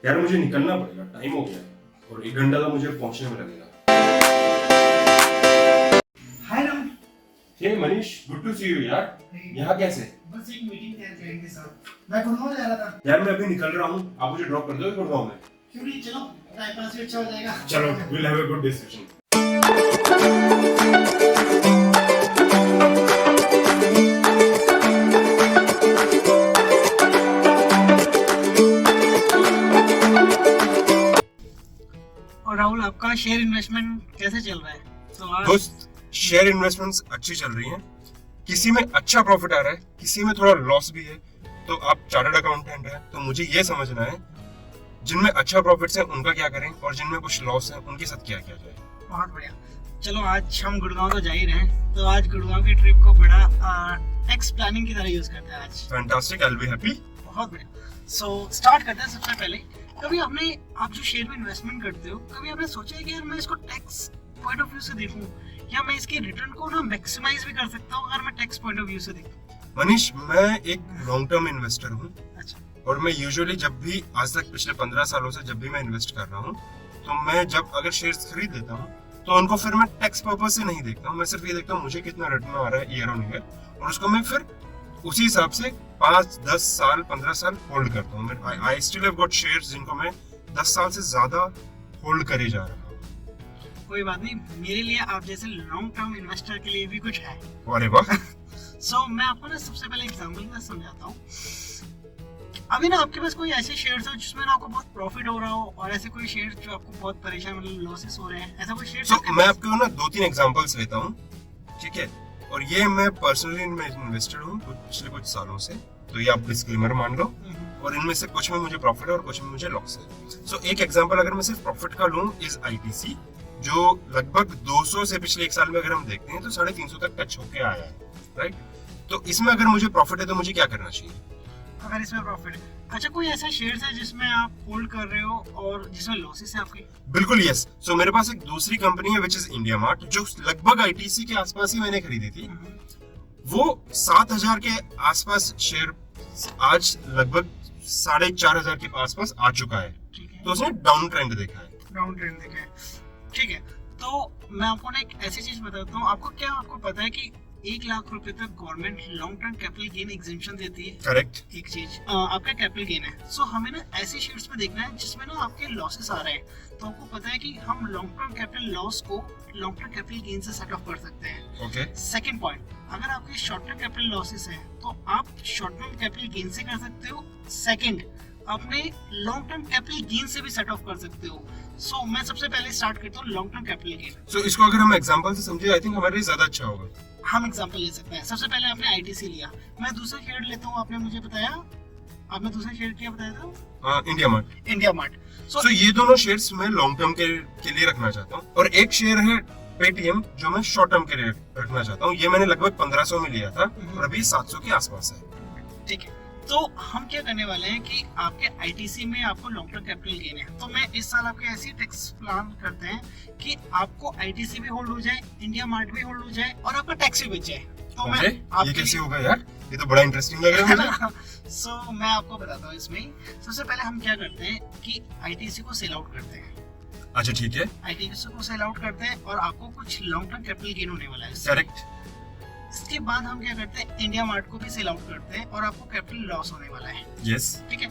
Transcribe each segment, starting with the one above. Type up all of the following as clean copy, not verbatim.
यार मुझे निकलना पड़ेगा, टाइम हो गया है और 1 घंटा तो मुझे पहुंचने में लगेगा। हाय Ram. Hey Manish, good to see you यार। यहाँ कैसे? बस एक मीटिंग थी क्लाइंट के साथ, मैं गुड़गांव जा रहा था। यार मैं अभी निकल रहा हूँ, आप मुझे ड्रॉप कर दोगे गुड़गांव में? क्यों नहीं, चलो टाइम पास भी अच्छा हो जाएगा। चलो, we'll have a good discussion. और राहुल, आपका शेयर इन्वेस्टमेंट कैसे चल रहा है? तो आज दोस्त, शेयर इन्वेस्टमेंट्स अच्छी चल रही हैं। किसी में अच्छा प्रॉफिट आ रहा है, किसी में थोड़ा लॉस भी है। तो आप चार्टर्ड अकाउंटेंट हैं, तो मुझे ये समझना है जिनमें अच्छा प्रॉफिट है उनका क्या करें और जिनमें कुछ लॉस है उनके साथ क्या किया जाए। बहुत बढ़िया। चलो आज हम गुड़गांव तो जा ही रहे हैं, तो आज गुड़गांव की ट्रिप को बड़ा टैक्स प्लानिंग की तरह यूज करते हैं आज। Fantastic, I will be happy. बहुत बढ़िया। सो स्टार्ट करते हैं। सबसे पहले, कभी आपने, आप जो शेयर में इन्वेस्टमेंट करते हो, कभी आपने सोचा है कि यार मैं इसको टैक्स पॉइंट ऑफ व्यू से देखूं, या मैं इसके रिटर्न को ना मैक्सिमाइज भी कर सकता हूं अगर मैं टैक्स पॉइंट ऑफ व्यू से देखूं? मनीष, मैं एक लॉन्ग टर्म इन्वेस्टर हूँ। अच्छा। और मैं यूजुअली जब भी आज तक पिछले 15 सालों से जब भी मैं इन्वेस्ट कर रहा हूँ, तो मैं जब अगर शेयर्स खरीद लेता हूँ तो उनको फिर मैं टैक्स पर्पस से नहीं देखता हूँ। मैं सिर्फ ये देखता हूँ मुझे कितना रिटर्न आ रहा है ईयर ऑन ईयर, और उसको मैं फिर उसी हिसाब से 5, 10 साल, 15 साल होल्ड करता हूँ। I still have got shares जिनको मैं 10 साल से ज्यादा होल्ड करे जा रहा हूँ। कोई बात नहीं, मेरे लिए आप जैसे लॉन्ग टर्म इन्वेस्टर के लिए भी कुछ है। अरे वाह। सो मैं आपको ना सबसे पहले एग्जांपल में समझाता हूँ। अभी ना आपके पास कोई ऐसे शेयर्स हो जिसमें ना आपको बहुत प्रॉफिट हो रहा हो, और ऐसे कोई शेयर जो आपको बहुत परेशान, मतलब लॉसेस हो रहे हैं, ऐसा कोई शेयर? तो मैं आपको ना 2-3 एग्जांपल्स लेता हूँ, ठीक है? और ये मैं पर्सनली इन्वेस्टेड हूँ पिछले कुछ सालों से, तो ये आप डिस्क्लेमर मान लो। और इनमें से कुछ में मुझे प्रॉफिट है और कुछ में मुझे लॉस है। सो एक एग्जांपल अगर मैं सिर्फ प्रॉफिट का लूँ इज आईटीसी, जो लगभग 200 से पिछले 1 साल में अगर हम देखते हैं तो 350 तक टच होके आया है, राइट? तो इसमें अगर मुझे प्रॉफिट है तो मुझे क्या करना चाहिए अगर इसमें प्रॉफिट है? अच्छा, कोई ऐसा शेयर है जिसमें आप होल्ड कर रहे हो और जिसमें लॉसेस है आपके? बिल्कुल यस। सो मेरे पास एक दूसरी कंपनी है विच इज इंडिया मार्ट, जो लगभग आईटीसी के आसपास ही मैंने खरीदी थी। वो 7,000 के आसपास शेयर आज लगभग 4,500 के आसपास आ चुका है। तो उसने डाउन ट्रेंड देखा है। डाउन ट्रेंड देखा है, ठीक है। तो मैं आपको ना एक ऐसी चीज बताता हूँ। आपको पता है कि 1 लाख रुपए तक government long term capital gain exemption देती है? करेक्ट। एक चीज आपका कैपिटल गेन है। सो हमें ना ऐसे शेयर्स पे देखना है जिसमें ना आपके लॉसेस आ रहे हैं। तो आपको पता है कि हम लॉन्ग टर्म कैपिटल लॉस को लॉन्ग टर्म कैपिटल गेन से सेट ऑफ कर सकते हैं। ओके। सेकंड पॉइंट, अगर आपके शॉर्ट टर्म कैपिटल लॉसेस है तो आप शॉर्ट टर्म कैपिटल गेन से कर सकते हो। सेकंड, अपने लॉन्ग टर्म कैपिटल गेन से भी सेट ऑफ कर सकते हो। सो मैं सबसे पहले स्टार्ट करता हूँ लॉन्ग टर्म कैपिटल गेन। सो इसको अगर हम एग्जांपल से समझे, आई थिंक हमारे लिए ज्यादा अच्छा होगा। हम एग्जांपल ले सकते हैं। सबसे पहले आपने आईटीसी लिया, मैं दूसरा शेयर लेता हूँ। आपने मुझे बताया, आपने दूसरा शेयर क्या बताया था? India mart. India mart. So ये दोनों शेयर्स मैं लॉन्ग टर्म के लिए रखना चाहता हूँ, और एक शेयर है पेटीएम जो मैं शॉर्ट टर्म के लिए रखना चाहता हूँ। ये मैंने लगभग 1500 में लिया था और अभी 700 के आसपास है। ठीक है। तो हम क्या करने वाले हैं कि आपके आईटीसी में आपको लॉन्ग टर्म कैपिटल गेन है, तो मैं इस साल आपके ऐसी टैक्स प्लान करते हैं कि आपको आईटीसी भी होल्ड हो जाए, इंडिया मार्ट भी होल्ड हो जाए, और आपका टैक्स भी बच जाए। तो मैं ये कैसे होगा यार? ये तो बड़ा इंटरेस्टिंग लग रहा है मुझे। सो मैं आपको बताता हूँ। इसमें सबसे पहले हम क्या करते हैं कि आईटीसी को सेल आउट करते हैं। अच्छा, ठीक है। आईटीसी को सेल आउट करते हैं और आपको कुछ लॉन्ग टर्म कैपिटल गेन होने वाला है। करेक्ट। इसके बाद हम क्या करते हैं, इंडिया मार्ट को भी सेल आउट करते हैं और आपको कैपिटल लॉस होने वाला है। यस। ठीक है।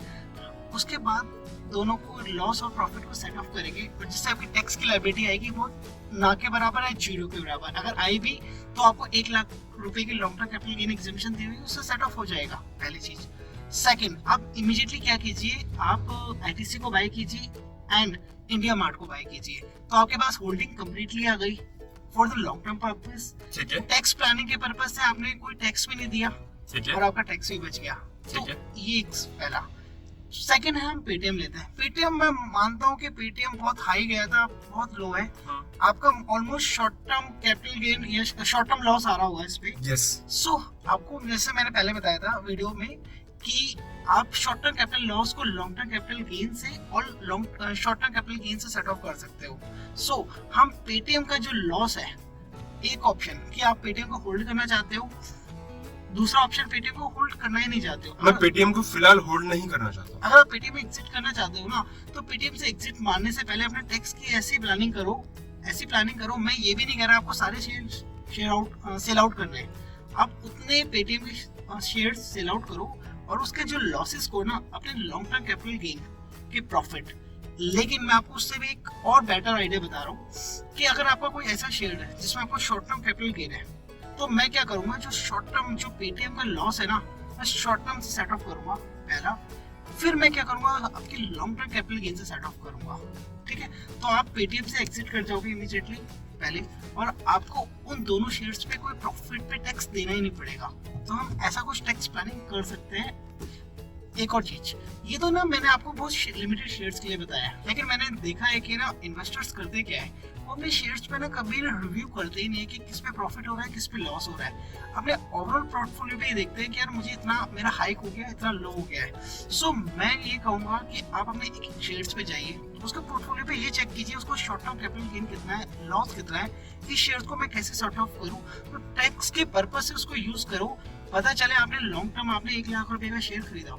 उसके बाद दोनों को लॉस और प्रॉफिट को सेट ऑफ करेंगे, और जिससे आपकी टैक्स की लायबिलिटी आएगी वो ना के बराबर है, 0 के बराबर। अगर आई भी तो आपको 1 लाख रुपए की long term capital gain exemption दी हुई, उससे सेट ऑफ हो जाएगा, पहली चीज। सेकंड, आप इमीडिएटली क्या कीजिए, आप आईटीसी को बाय कीजिए एंड इंडिया मार्ट को बाय कीजिए। तो आपके पास होल्डिंग कंप्लीटली आ गई for the long term purpose. ठीक है। टैक्स प्लानिंग के पर्पस से आपने कोई टैक्स भी नहीं दिया, ठीक है। और आपका टैक्स भी बच गया। तो ये एक पहला। सेकंड है, हम पेटीएम लेते हैं। पेटीएम मैं मानता हूँ कि पेटीएम बहुत हाई गया था, बहुत लो है। आपका almost short term capital gain या शॉर्ट टर्म लॉस आ रहा होगा इस पे। यस। सो आपको, जैसे मैंने पहले बताया था वीडियो में, कि आप शॉर्ट टर्म कैपिटल लॉस को लॉन्ग टर्म कैपिटल गेन से और शॉर्ट टर्म कैपिटल गेन से सेट ऑफ कर सकते हो। सो हम पेटीएम का जो लॉस है, एक ऑप्शन कि आप पेटीएम को होल्ड करना चाहते हो, दूसरा ऑप्शन पेटीएम को होल्ड करना ही नहीं चाहते हो, मैं पेटीएम को फिलहाल होल्ड नहीं करना चाहता हूँ। अगर आप पेटीएम में एग्जिट करना चाहते हो ना, तो पेटीएम से एग्जिट मारने से पहले अपने टैक्स की ऐसी प्लानिंग करो। मैं ये भी नहीं कह रहा आपको सारे सेल आउट करने हैं, आप उतने पेटीएम के शेयर सेल आउट करो और उसके जो लॉसेस को ना अपने लॉन्ग टर्म कैपिटल गेन के प्रॉफिट। लेकिन मैं आपको उससे भी एक और बेटर आइडिया बता रहा हूँ कि अगर आपका कोई ऐसा शेयर है जिसमें आपको शॉर्ट टर्म कैपिटल गेन है, तो मैं क्या करूंगा, जो शॉर्ट टर्म जो पेटीएम का लॉस है ना, मैं शॉर्ट टर्म से सेट ऑफ करूंगा पहला, फिर मैं क्या करूंगा, आपकी लॉन्ग टर्म कैपिटल गेन से सेट ऑफ करूंगा। ठीक है, तो आप पेटीएम से एग्जिट कर जाओगे इमीडिएटली पहले, और आपको उन दोनों शेयर्स पे कोई प्रॉफिट पे टैक्स देना ही नहीं पड़ेगा। तो हम ऐसा कुछ टैक्स प्लानिंग कर सकते हैं। एक और चीज, ये तो ना मैंने आपको बहुत लिमिटेड शेयर्स के लिए बताया, लेकिन मैंने देखा है कि ना इन्वेस्टर्स करते क्या है, वो अपने शेयर्स पे ना कभी रिव्यू करते ही नहीं है कि किस पे प्रॉफिट हो रहा है, किस पे लॉस हो रहा है। अपने ओवरऑल पोर्टफोलियो पे ही देखते हैं कि यार मुझे इतना मेरा हाइक हो गया, इतना लो हो गया है। सो मैं ये कहूंगा कि आप अपने एक शेयर्स पे जाइए, उसके पोर्टफोलियो पे ये चेक कीजिए उसको शॉर्ट टर्म कैपिटल गेन कितना है, लॉस कितना है, इस शेयर्स को मैं कैसे सॉर्ट ऑफ करूं। तो टैक्स के पर्पस से उसको यूज करो। पता चले आपने लॉन्ग टर्म आपने 1 लाख रुपए का शेयर खरीदा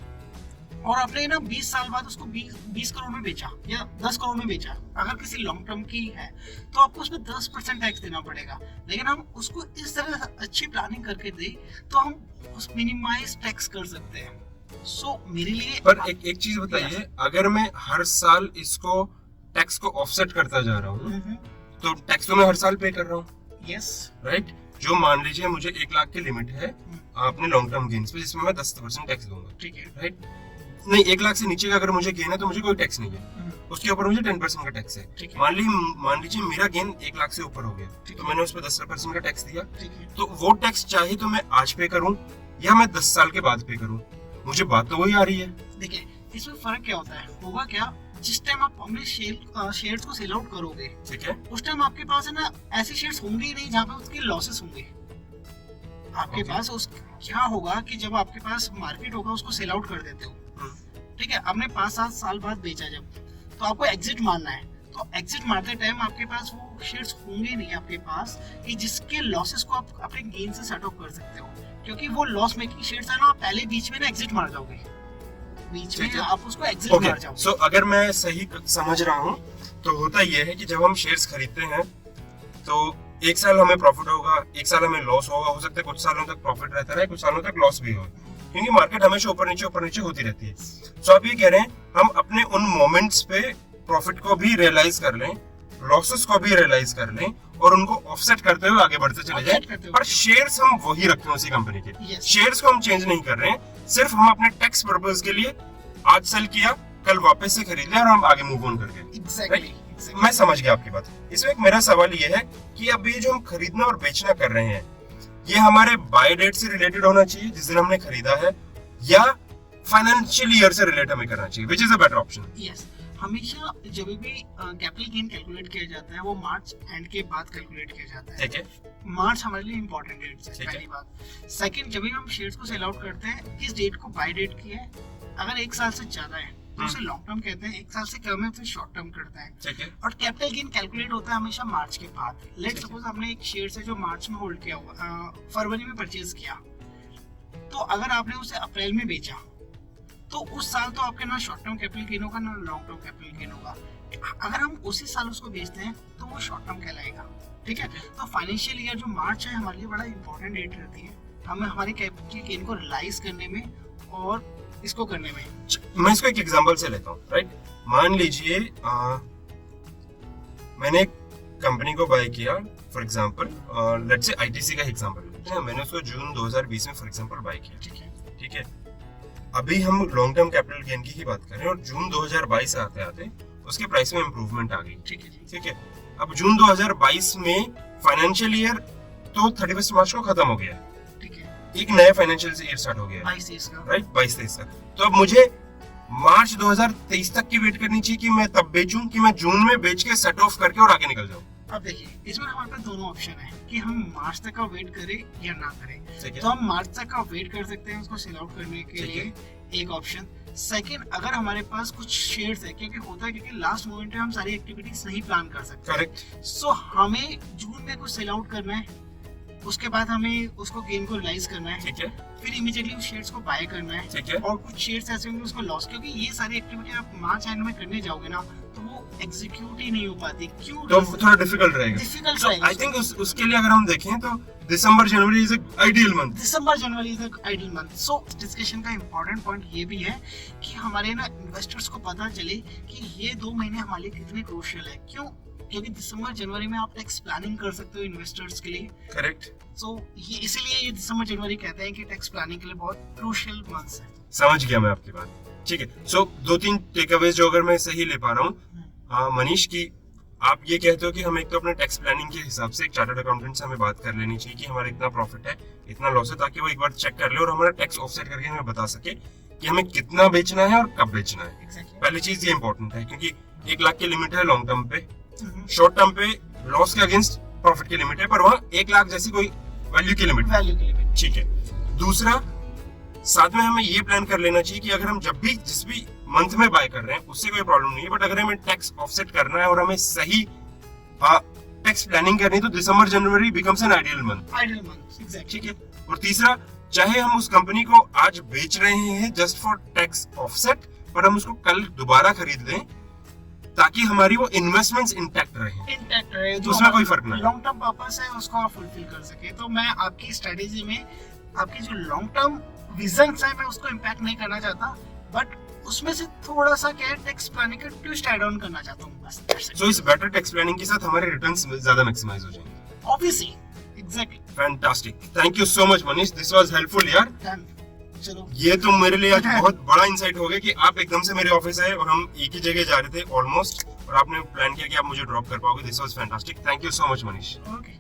और आपने ना 20 साल बाद उसको 20 करोड़ में बेचा या 10 करोड़ में बेचा, अगर किसी लॉन्ग टर्म की है तो आपको उसमें 10% टैक्स देना पड़ेगा। लेकिन हम उसको इस तरह अच्छी प्लानिंग करके दे तो हम उस मिनिमाइज टैक्स कर सकते हैं। सो मेरे लिए पर एक चीज बताइए, अगर मैं हर साल इसको टैक्स को ऑफसेट करता जा रहा हूँ तो टैक्स तो मैं हर साल पे कर रहा हूँ। यस राइट, जो मान लीजिए मुझे 1 लाख की लिमिट है आपने लॉन्ग टर्म गेन्स पे, जिसमें मैं 10% टैक्स दूंगा। ठीक है, राइट, नहीं 1 लाख से नीचे का अगर मुझे गेन है तो मुझे कोई टैक्स नहीं है, उसके ऊपर मुझे 10% का टैक्स है। मान लीजिए मेरा गेन 1 लाख से ऊपर हो गया, तो मैंने उस पर 10% का टैक्स दिया, तो वो टैक्स चाहे तो मैं आज पे करूं या मैं 10 साल के बाद पे करूं, मुझे बात तो वही आ रही है। देखिए इसमें फर्क क्या होता है, होगा क्या, जिस टाइम आप अपने शेयर्स को सेल आउट करोगे, ठीक है, उस टाइम आपके पास है ना ऐसे शेयर्स होंगे ही नहीं जहाँ पे उसके लॉसेस होंगे। आपके पास उस क्या होगा कि जब आपके पास मार्केट होगा उसको सेल आउट कर देते हो, ठीक है, आपने 5-7 साल बाद बेचा जब, तो आपको एग्जिट मारना है, तो एग्जिट मारते टाइम आपके पास वो शेयर्स होंगे नहीं आपके पास कि जिसके लॉसेस को आप अपने गेन से सेट ऑफ कर सकते हो, क्योंकि वो लॉस मेकिंग शेयर्स है ना, आप पहले बीच में ना एग्जिट मार जाओगे, बीच में आप उसको एग्जिट मार जाओगे। सो अगर मैं सही समझ रहा हूँ तो होता यह है कि जब हम शेयर्स खरीदते हैं तो 1 साल हमें प्रॉफिट होगा, 1 साल हमें लॉस होगा, हो सकता है कुछ सालों तक प्रॉफिट रहता है, कुछ सालों तक लॉस भी हो, क्योंकि मार्केट हमेशा ऊपर नीचे होती रहती है। सो आप ये कह रहे हैं हम अपने उन मोमेंट्स पे प्रॉफिट को भी रियलाइज कर लें, लॉसेस को भी रियलाइज कर लें और उनको ऑफसेट करते हुए आगे बढ़ते चले जाएं, पर शेयर्स हम वही रखते हैं उसी कंपनी के। शेयर्स को हम चेंज नहीं कर रहे हैं, सिर्फ हम अपने टैक्स पर्पस के लिए आज सेल किया, कल वापस से खरीद लिया और हम आगे मूव ऑन कर गए। मैं समझ गया आपकी बात। इसमें एक मेरा सवाल ये है कि अब ये जो हम खरीदना और बेचना कर रहे हैं, ये हमारे बाय डेट से रिलेटेड होना चाहिए जिस दिन हमने खरीदा है, या फाइनेंशियल ईयर से रिलेट हमें करना चाहिए, which is a better option? Yes, हमेशा जब भी कैपिटल गेन कैलकुलेट किया जाता है वो मार्च एंड के बाद कैलकुलेट किया जाता है। ठीक है, मार्च हमारे लिए इंपॉर्टेंट डेट है, पहली बात। सेकंड, जब भी हम शेयर्स को सेल आउट करते हैं, किस डेट को बाय डेट की है, अगर 1 साल से ज्यादा है तो उसे लॉन्ग टर्म कहते हैं, 1 साल से कम है तो शॉर्ट टर्म करते हैं। ठीक है, और कैपिटल गेन कैलकुलेट होता है हमेशा मार्च के बाद। लेट सपोज हमने एक शेयर से जो मार्च में होल्ड किया हुआ, फरवरी में परचेज किया, तो अगर आपने उसे अप्रैल में बेचा तो उस साल तो आपके ना शॉर्ट टर्म कैपिटल गेन होगा ना लॉन्ग टर्म कैपिटल गेन होगा। अगर हम उसी साल उसको बेचते हैं तो वो शॉर्ट टर्म कहलाएगा। ठीक है, तो फाइनेंशियल ईयर जो मार्च है हमारे लिए बड़ा इंपॉर्टेंट डेट रहती है, हमें हमारे कैपिटल गेन को रियलाइज करने में और इसको करने में। मैं इसको एक एग्जांपल से लेता हूँ। राइट, मान लीजिए मैंने एक कंपनी को बाय किया, for example let's say ITC का एग्जांपल लेते हैं, मैंने उसको जून 2020 में फॉर एग्जांपल बाय किया। ठीक है, अभी हम लॉन्ग टर्म कैपिटल गेन की ही बात कर रहे हैं और जून 2022 आते आते उसके प्राइस में इंप्रूवमेंट आ गई। ठीक है, अब जून 2022 में फाइनेंशियल ईयर तो 31 मार्च को खत्म हो गया, एक नया फाइनेंशियल ईयर स्टार्ट हो गया, 22-23 का। राइट, 22-23 का। तो अब मुझे मार्च 2023 तक की वेट करनी चाहिए कि मैं तब बेचूं, कि मैं जून में बेच के सेट ऑफ करके और आगे निकल जाऊं? अब देखिए, इसमें हमारे पास दोनों ऑप्शन है कि हम मार्च तक का वेट करें या ना करें। तो हम मार्च तक का वेट कर सकते हैं उसको सेल आउट करने के लिए, एक ऑप्शन। सेकंड, अगर हमारे पास कुछ शेयर्स है, क्योंकि होता है क्योंकि लास्ट मोमेंट में हम सारी एक्टिविटीज नहीं प्लान कर सकते, करेक्ट, सो हमें जून में कुछ सेल आउट करना है उसके बाद हमें उसको गेन को रियलाइज करना है, ठीक है, फिर इमीडिएटली उस शेयर्स को बाय करना है, ठीक है, और कुछ शेयर्स ऐसे होंगे उसको लॉस, क्योंकि ये सारी एक्टिविटी आप मार्च एंड में करने जाओगे ना तो वो एग्जीक्यूट ही नहीं हो पाती। क्यों? तो थोड़ा डिफिकल्ट रहेगा। डिफिकल्ट So, I think उसके लिए अगर हम देखें तो December January is ideal month. December January is ideal month. So discussion का इम्पोर्टेंट पॉइंट ये भी है कि हमारे ना इन्वेस्टर्स को पता चले कि ये 2 महीने हमारे लिए कितने क्रूशियल है। क्यों? क्योंकि दिसंबर जनवरी में आप टैक्स प्लानिंग कर सकते हो इन्वेस्टर्स के लिए। करेक्ट। सो ये इसीलिए ये दिसंबर जनवरी कहते हैं कि टैक्स प्लानिंग के लिए बहुत क्रूशियल मंथ्स है। समझ गया मैं आपकी बात। ठीक है, सो 2-3 टेकअवेज जो अगर मैं सही ले पा रहा हूँ मनीष की, आप ये कहते हो कि हम एक तो अपने टैक्स प्लानिंग के हिसाब से एक चार्टर्ड अकाउंटेंट से हमें बात कर लेनी चाहिए कि हमारा इतना प्रॉफिट है, इतना लॉस है, ताकि वो एक बार चेक कर ले और हमारा टैक्स ऑफसेट करके हमें बता सके कि हमें कितना बेचना है और कब बेचना है। Exactly. पहली चीज ये इंपॉर्टेंट है, क्योंकि 1 लाख की लिमिट है लॉन्ग टर्म पे, शॉर्ट टर्म पे लॉस के अगेंस्ट प्रॉफिट की लिमिट है, पर वहाँ 1 लाख जैसी कोई वैल्यू की लिमिट वैल्यू की लिमिट। ठीक है। दूसरा, साथ में हमें ये प्लान कर लेना चाहिए कि अगर हम जब भी जिस भी मंथ में बाय कर रहे हैं उससे कोई प्रॉब्लम नहीं है, बट अगर हमें टैक्स ऑफसेट करना है और हमें सही टैक्स प्लानिंग करनी है तो December January becomes an ideal month. Ideal month, exactly. ठीक है। और तीसरा, चाहे हम उस कंपनी को आज बेच रहे हैं जस्ट फॉर टैक्स ऑफसेट, पर हम उसको कल दोबारा खरीद लें ताकि हमारी वो इन्वेस्टमेंट्स इंटैक्ट रहे, इंटैक्ट रहे, तो उसमें कोई फर्क ना है। लॉन्ग टर्म पर्पस है उसको आप फुलफिल कर सके। तो मैं आपकी स्ट्रेटेजी में आपकी जो लॉन्ग टर्म विजन्स है मैं उसको इम्पैक्ट नहीं करना चाहता, बट उसमें से थोड़ा सा क्या टैक्स प्लानिंग का ट्विस्ट ऐड ऑन करना चाहता हूँ बस। सो इस बेटर टैक्स प्लानिंग के साथ हमारे रिटर्न्स ज्यादा मैक्सिमाइज हो जाएंगे। Obviously, exactly. Fantastic, thank you so much Manish, this was helpful यार। चलो, ये तो मेरे लिए आज बहुत बड़ा इंसाइट हो गया कि आप एकदम से मेरे ऑफिस आए और हम एक ही जगह जा रहे थे ऑलमोस्ट, और आपने प्लान किया कि आप मुझे ड्रॉप कर पाओगे। This was fantastic, thank you so much Manish. Okay.